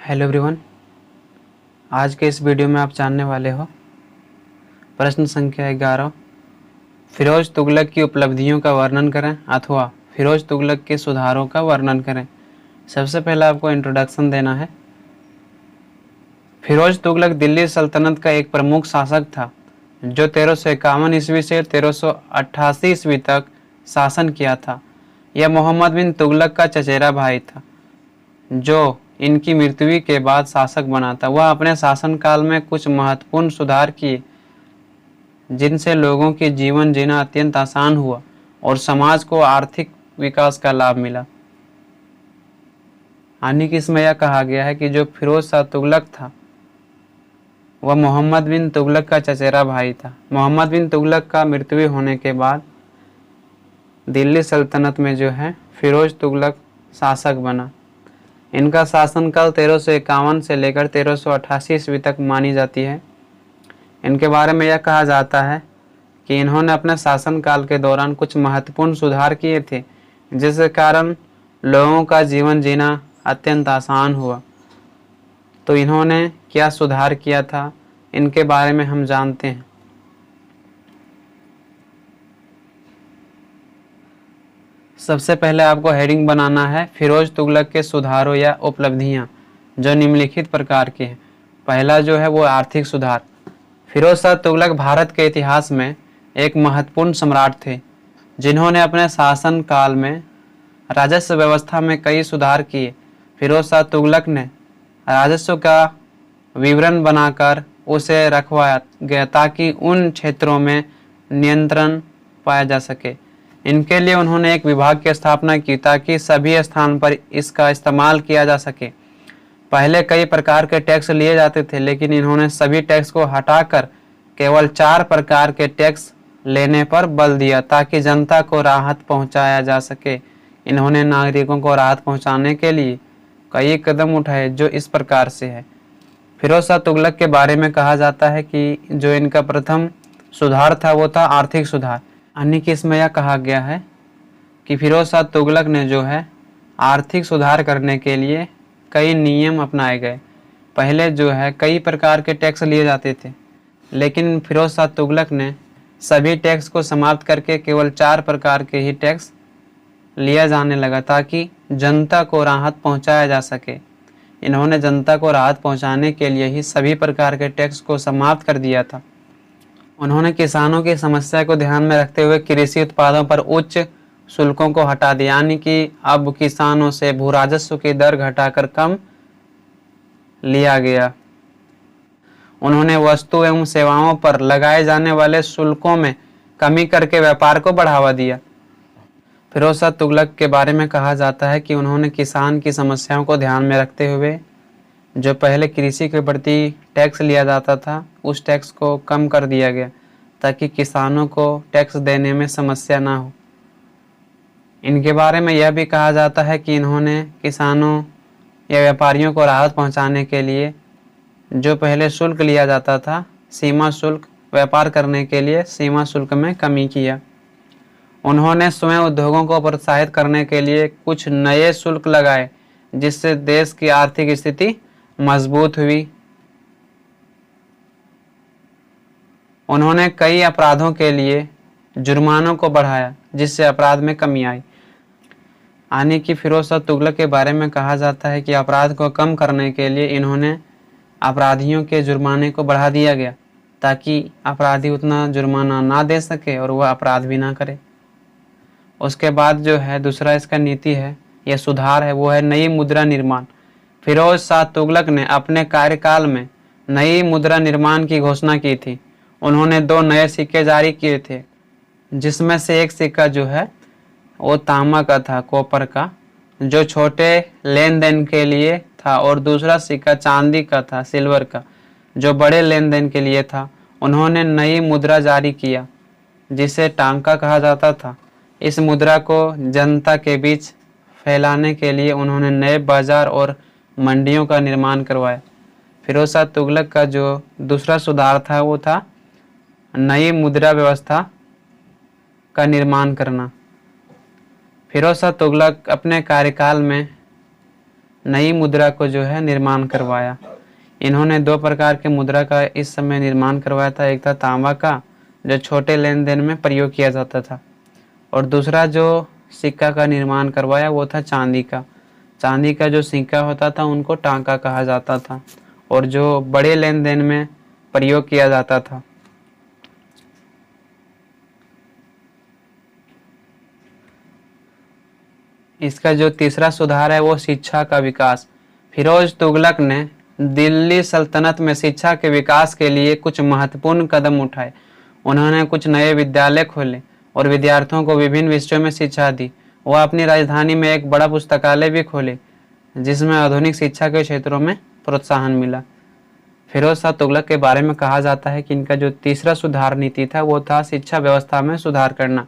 Hello everyone. आज के इस वीडियो में आप जानने वाले हो प्रश्न संख्या 11। फिरोज तुगलक की उपलब्धियों का वर्णन करें अथवा फिरोज तुगलक के सुधारों का वर्णन करें। सबसे पहले आपको इंट्रोडक्शन देना है। फिरोज तुगलक दिल्ली सल्तनत का एक प्रमुख शासक था जो 1351 ईस्वी से 1388 ईस्वी तक शासन किया था। यह मोहम्मद बिन तुगलक का चचेरा भाई था जो इनकी मृत्यु के बाद शासक बना था। वह अपने शासनकाल में कुछ महत्वपूर्ण सुधार किए जिनसे लोगों के जीवन जीना अत्यंत आसान हुआ और समाज को आर्थिक विकास का लाभ मिला। हानि की इसमें यह कहा गया है कि जो फिरोज शाह तुगलक था वह मोहम्मद बिन तुगलक का चचेरा भाई था। मोहम्मद बिन तुगलक का मृत्यु होने के बाद दिल्ली सल्तनत में जो है फिरोज तुगलक शासक बना। इनका शासनकाल 1351 से लेकर 1388 ईस्वी तक मानी जाती है। इनके बारे में यह कहा जाता है कि इन्होंने अपने शासनकाल के दौरान कुछ महत्वपूर्ण सुधार किए थे जिसके कारण लोगों का जीवन जीना अत्यंत आसान हुआ। तो इन्होंने क्या सुधार किया था इनके बारे में हम जानते हैं। सबसे पहले आपको हेडिंग बनाना है फिरोज तुगलक के सुधारों या उपलब्धियां जो निम्नलिखित प्रकार के हैं। पहला जो है वो आर्थिक सुधार। फिरोज शाह तुगलक भारत के इतिहास में एक महत्वपूर्ण सम्राट थे जिन्होंने अपने शासन काल में राजस्व व्यवस्था में कई सुधार किए। फिरोज शाह तुगलक ने राजस्व का विवरण बनाकर उसे रखवाया गया ताकि उन क्षेत्रों में नियंत्रण पाया जा सके। इनके लिए उन्होंने एक विभाग की स्थापना की ताकि सभी स्थान पर इसका इस्तेमाल किया जा सके। पहले कई प्रकार के टैक्स लिए जाते थे लेकिन इन्होंने सभी टैक्स को हटाकर केवल 4 प्रकार के टैक्स लेने पर बल दिया ताकि जनता को राहत पहुंचाया जा सके। इन्होंने नागरिकों को राहत पहुंचाने के लिए कई कदम उठाए जो इस प्रकार से है। फिरोज शाह तुगलक के बारे में कहा जाता है कि जो इनका प्रथम सुधार था वो था आर्थिक सुधार। अन्य कि इसमें यह कहा गया है कि फिरोज शाह तुगलक ने जो है आर्थिक सुधार करने के लिए कई नियम अपनाए गए। पहले जो है कई प्रकार के टैक्स लिए जाते थे लेकिन फिरोज शाह तुगलक ने सभी टैक्स को समाप्त करके केवल 4 प्रकार के ही टैक्स लिया जाने लगा ताकि जनता को राहत पहुंचाया जा सके। इन्होंने जनता को राहत पहुंचाने के लिए ही सभी प्रकार के टैक्स को समाप्त कर दिया था। उन्होंने किसानों की समस्या को ध्यान में रखते हुए कृषि उत्पादों पर उच्च शुल्कों को हटा दिया, यानी कि अब किसानों से भू राजस्व की दर घटाकर कम लिया गया। उन्होंने वस्तु एवं सेवाओं पर लगाए जाने वाले शुल्कों में कमी करके व्यापार को बढ़ावा दिया। फिरोज शाह तुगलक के बारे में कहा जाता है कि उन्होंने किसान की समस्याओं को ध्यान में रखते हुए जो पहले कृषि के प्रति टैक्स लिया जाता था उस टैक्स को कम कर दिया गया ताकि किसानों को टैक्स देने में समस्या ना हो। इनके बारे में यह भी कहा जाता है कि इन्होंने किसानों या व्यापारियों को राहत पहुंचाने के लिए जो पहले शुल्क लिया जाता था सीमा शुल्क, व्यापार करने के लिए सीमा शुल्क में कमी किया। उन्होंने स्वयं उद्योगों को प्रोत्साहित करने के लिए कुछ नए शुल्क लगाए जिससे देश की आर्थिक स्थिति मजबूत हुई। उन्होंने कई अपराधों के लिए जुर्मानों को बढ़ाया जिससे अपराध में कमी आई। यानी कि फिरोज शाह तुगलक के बारे में कहा जाता है कि अपराध को कम करने के लिए इन्होंने अपराधियों के जुर्माने को बढ़ा दिया गया ताकि अपराधी उतना जुर्माना ना दे सके और वह अपराध भी ना करे। उसके बाद जो है दूसरा इसका नीति है यह सुधार है वो है नई मुद्रा निर्माण। फिरोज शाह तुगलक ने अपने कार्यकाल में नई मुद्रा निर्माण की घोषणा की थी। उन्होंने 2 नए सिक्के जारी किए थे जिसमें से एक सिक्का जो है वो तांबा का था, कॉपर का, जो छोटे लेन देन के लिए था, और दूसरा सिक्का चांदी का था, सिल्वर का, जो बड़े लेन देन के लिए था। उन्होंने नई मुद्रा जारी किया जिसे टांका कहा जाता था। इस मुद्रा को जनता के बीच फैलाने के लिए उन्होंने नए बाजार और मंडियों का निर्माण करवाया। फिरोज शाह तुगलक का जो दूसरा सुधार था वो था नई मुद्रा व्यवस्था का निर्माण करना। फिरोज शाह तुगलक अपने कार्यकाल में नई मुद्रा को जो है निर्माण करवाया। इन्होंने 2 प्रकार के मुद्रा का इस समय निर्माण करवाया था। एक था तांबा का, जो छोटे लेन देन में प्रयोग किया जाता था, और दूसरा जो सिक्का का निर्माण करवाया वो था चांदी का। चांदी का जो सिक्का होता था उनको टांका कहा जाता था, और जो बड़े लेन देन में प्रयोग किया जाता था। इसका जो तीसरा सुधार है वो शिक्षा का विकास। फिरोज तुगलक ने दिल्ली सल्तनत में शिक्षा के विकास के लिए कुछ महत्वपूर्ण कदम उठाए। उन्होंने कुछ नए विद्यालय खोले और विद्यार्थियों को विभिन्न विषयों में शिक्षा दी। वह अपनी राजधानी में एक बड़ा पुस्तकालय भी खोले, जिसमें आधुनिक शिक्षा के क्षेत्रों में प्रोत्साहन मिला। फिरोज शाह तुगलक के बारे में कहा जाता है कि इनका जो तीसरा सुधार नीति था वो था शिक्षा व्यवस्था में सुधार करना।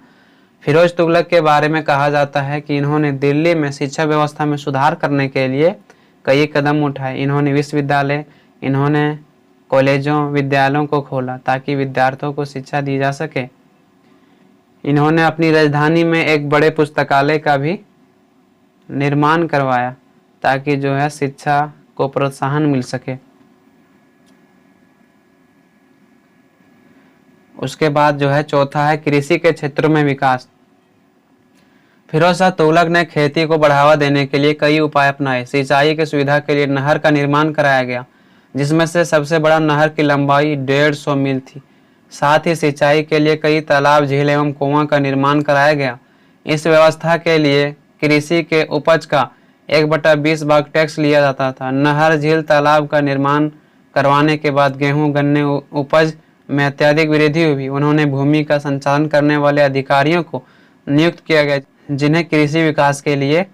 फिरोज तुगलक के बारे में कहा जाता है कि इन्होंने दिल्ली में शिक्षा व्यवस्था में सुधार करने के लिए कई कदम उठाए। इन्होंने विश्वविद्यालय, इन्होंने कॉलेजों, विद्यालयों को खोला ताकि विद्यार्थियों को शिक्षा दी जा सके। इन्होंने अपनी राजधानी में एक बड़े पुस्तकालय का भी निर्माण करवाया ताकि जो है शिक्षा को प्रोत्साहन मिल सके। उसके बाद जो है चौथा है कृषि के क्षेत्र में विकास। फिरोज शाह तुगलक ने खेती को बढ़ावा देने के लिए कई उपाय अपनाए। सिंचाई की सुविधा के लिए नहर का निर्माण कराया गया, जिसमें से सबसे बड़ा नहर की लंबाई 150 मील थी। साथ ही सिंचाई के लिए कई तालाब, झील एवं कुआं का निर्माण कराया गया। इस व्यवस्था के लिए कृषि के उपज का 1/20 भाग टैक्स लिया जाता था। नहर, झील, तालाब का निर्माण करवाने के बाद गेहूं, गन्ने उपज में अत्यधिक वृद्धि हुई। उन्होंने भूमि का संचालन करने वाले अधिकारियों को नियुक्त किया गया, जिन्हें कृषि विकास के लिए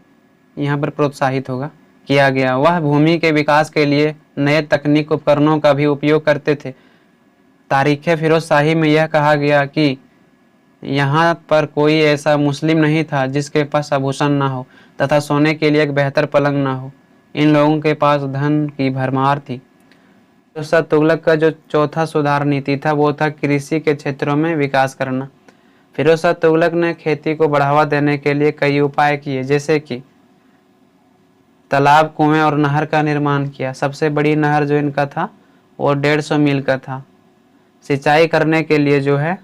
यहाँ पर प्रोत्साहित किया गया। वह भूमि के विकास के लिए नए तकनीक उपकरणों का भी उपयोग करते थे। तारीख़ फिरोज शाही में यह कहा गया कि यहाँ पर कोई ऐसा मुस्लिम नहीं था जिसके पास आभूषण ना हो तथा सोने के लिए एक बेहतर पलंग ना हो। इन लोगों के पास धन की भरमार थी। फिरोज शाह तुगलक का जो चौथा सुधार नीति था वो था कृषि के क्षेत्रों में विकास करना। फिरोज शाह तुगलक ने खेती को बढ़ावा देने के लिए कई उपाय किए, जैसे कि तालाब, कुएं और नहर का निर्माण किया। सबसे बड़ी नहर जो इनका था वो 150 मील का था। सिंचाई करने के लिए जो है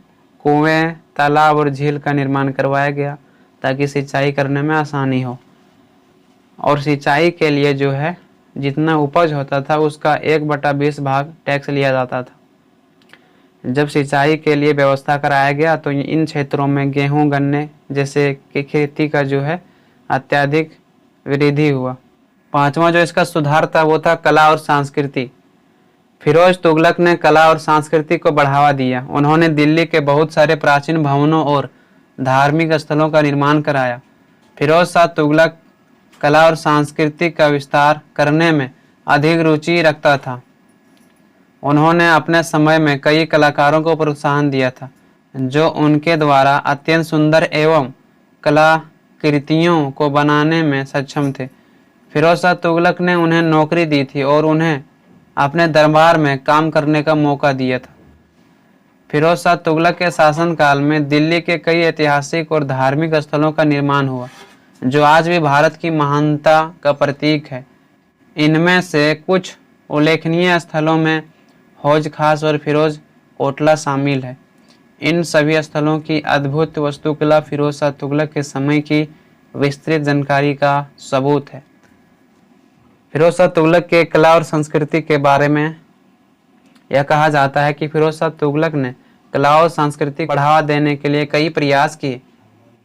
कुएं, तालाब और झील का निर्माण करवाया गया ताकि सिंचाई करने में आसानी हो। और सिंचाई के लिए जो है जितना उपज होता था उसका 1/20 भाग टैक्स लिया जाता था। जब सिंचाई के लिए व्यवस्था कराया गया तो इन क्षेत्रों में गेहूं, गन्ने जैसे की खेती का जो है अत्यधिक वृद्धि हुआ। पांचवा जो इसका सुधार था वो था कला और संस्कृति। फिरोज तुगलक ने कला और संस्कृति को बढ़ावा दिया। उन्होंने दिल्ली के बहुत सारे प्राचीन भवनों और धार्मिक स्थलों का निर्माण कराया। फिरोज शाह तुगलक कला और संस्कृति का विस्तार करने में अधिक रुचि रखता था। उन्होंने अपने समय में कई कलाकारों को प्रोत्साहन दिया था जो उनके द्वारा अत्यंत सुंदर एवं कलाकृतियों को बनाने में सक्षम थे। फिरोज शाह तुगलक ने उन्हें नौकरी दी थी और उन्हें अपने दरबार में काम करने का मौका दिया था। फिरोज शाह तुगलक के शासनकाल में दिल्ली के कई ऐतिहासिक और धार्मिक स्थलों का निर्माण हुआ जो आज भी भारत की महानता का प्रतीक है। इनमें से कुछ उल्लेखनीय स्थलों में हौज खास और फिरोज कोटला शामिल है। इन सभी स्थलों की अद्भुत वास्तुकला फिरोज शाह तुगलक के समय की विस्तृत जानकारी का सबूत है। फिरोज शाह तुगलक के कला और संस्कृति के बारे में यह कहा जाता है कि फिरोज शाह तुगलक ने कला और संस्कृति को बढ़ावा देने के लिए कई प्रयास किए।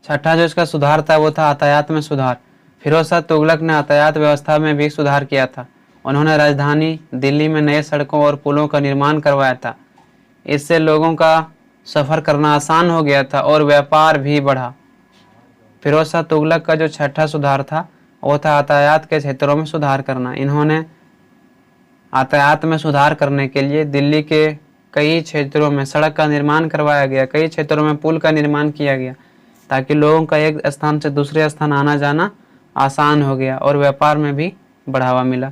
छठा जो इसका सुधार था वो था यातायात में सुधार। फिरोज शाह तुगलक ने यातायात व्यवस्था में भी सुधार किया था। उन्होंने राजधानी दिल्ली में नए सड़कों और पुलों का निर्माण करवाया था। इससे लोगों का सफ़र करना आसान हो गया था और व्यापार भी बढ़ा। फिरोज शाह तुगलक का जो छठा सुधार था वो था यातायात के क्षेत्रों में सुधार करना। इन्होंने यातायात में सुधार करने के लिए दिल्ली के कई क्षेत्रों में सड़क का निर्माण करवाया गया, कई क्षेत्रों में पुल का निर्माण किया गया ताकि लोगों का एक स्थान से दूसरे स्थान आना जाना आसान हो गया और व्यापार में भी बढ़ावा मिला।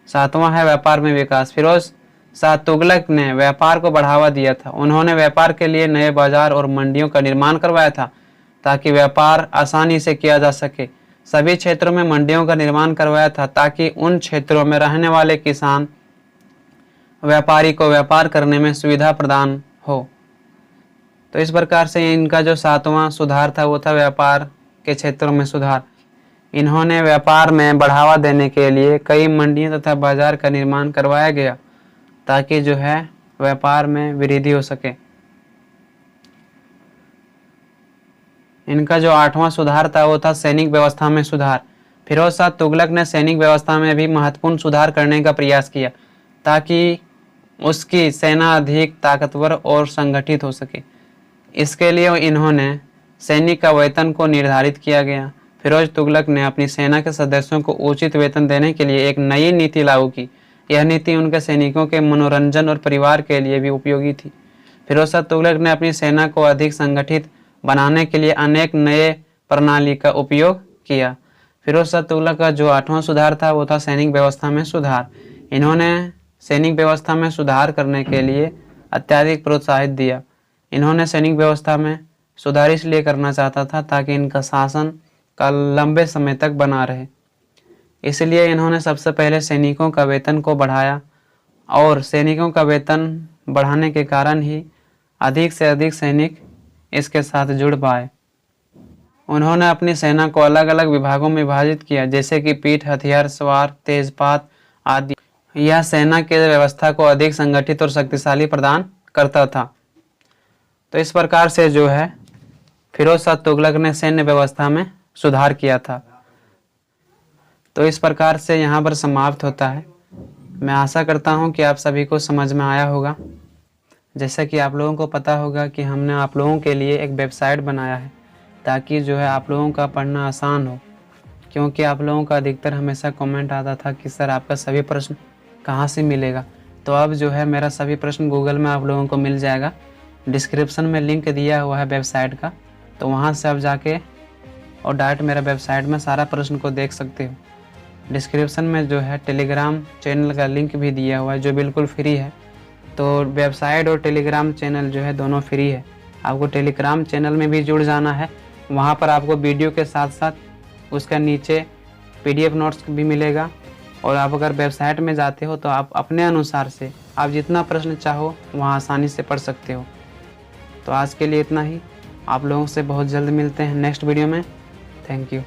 सातवां है व्यापार में विकास। फिरोज शाह तुगलक ने व्यापार को बढ़ावा दिया था। उन्होंने व्यापार के लिए नए बाजार और मंडियों का निर्माण करवाया था ताकि व्यापार आसानी से किया जा सके। सभी क्षेत्रों में मंडियों का निर्माण करवाया था ताकि उन क्षेत्रों में रहने वाले किसान व्यापारी को व्यापार करने में सुविधा प्रदान हो। तो इस प्रकार से इनका जो 7वां सुधार था वो था व्यापार के क्षेत्रों में सुधार। इन्होंने व्यापार में बढ़ावा देने के लिए कई मंडियों तथा बाजार का निर्माण करवाया गया ताकि जो है व्यापार में वृद्धि हो सके। इनका जो 8वां सुधार था वो था सैनिक व्यवस्था में सुधार। फिरोज शाह तुगलक ने सैनिक व्यवस्था में भी महत्वपूर्ण सुधार करने का प्रयास किया ताकि उसकी सेना अधिक ताकतवर और संगठित हो सके। इसके लिए इन्होंने सैनिक का वेतन को निर्धारित किया गया। फिरोज तुगलक ने अपनी सेना के सदस्यों को उचित वेतन देने के लिए एक नई नीति लागू की। यह नीति उनके सैनिकों के मनोरंजन और परिवार के लिए भी उपयोगी थी। फिरोज शाह तुगलक ने अपनी सेना को अधिक संगठित बनाने के लिए अनेक नए प्रणाली का उपयोग किया। फिरोज शाह तुगलक का जो 8वां सुधार था वो था सैनिक व्यवस्था में सुधार। इन्होंने सैनिक व्यवस्था में सुधार करने के लिए अत्यधिक प्रोत्साहित दिया। इन्होंने सैनिक व्यवस्था में सुधार इसलिए करना चाहता था ताकि इनका शासन का लंबे समय तक बना रहे। इसलिए इन्होंने सबसे पहले सैनिकों का वेतन को बढ़ाया और सैनिकों का वेतन बढ़ाने के कारण ही अधिक से अधिक सैनिक इसके साथ जुड़ पाए। उन्होंने अपनी सेना को अलग अलग विभागों में विभाजित किया, जैसे कि पीठ, हथियार, सवार, तेजपात आदि। यह सेना के व्यवस्था को अधिक संगठित और शक्तिशाली प्रदान करता था। तो इस प्रकार से जो है फिरोज शाह तुगलक ने सैन्य व्यवस्था में सुधार किया था। तो इस प्रकार से यहाँ पर समाप्त होता है। मैं आशा करता हूँ कि आप सभी को समझ में आया होगा। जैसा कि आप लोगों को पता होगा कि हमने आप लोगों के लिए एक वेबसाइट बनाया है ताकि जो है आप लोगों का पढ़ना आसान हो, क्योंकि आप लोगों का अधिकतर हमेशा कमेंट आता था कि सर आपका सभी प्रश्न कहाँ से मिलेगा। तो अब जो है मेरा सभी प्रश्न गूगल में आप लोगों को मिल जाएगा। डिस्क्रिप्शन में लिंक दिया हुआ है वेबसाइट का, तो वहाँ से आप जाके और डायरेक्ट मेरा वेबसाइट में सारा प्रश्न को देख सकते हो। डिस्क्रिप्शन में जो है टेलीग्राम चैनल का लिंक भी दिया हुआ है जो बिल्कुल फ्री है। तो वेबसाइट और टेलीग्राम चैनल जो है दोनों फ्री है। आपको टेलीग्राम चैनल में भी जुड़ जाना है। वहाँ पर आपको वीडियो के साथ साथ उसका नीचे PDF नोट्स भी मिलेगा। और आप अगर वेबसाइट में जाते हो तो आप अपने अनुसार से आप जितना प्रश्न चाहो वहाँ आसानी से पढ़ सकते हो। तो आज के लिए इतना ही। आप लोगों से बहुत जल्द मिलते हैं नेक्स्ट वीडियो में। Thank you.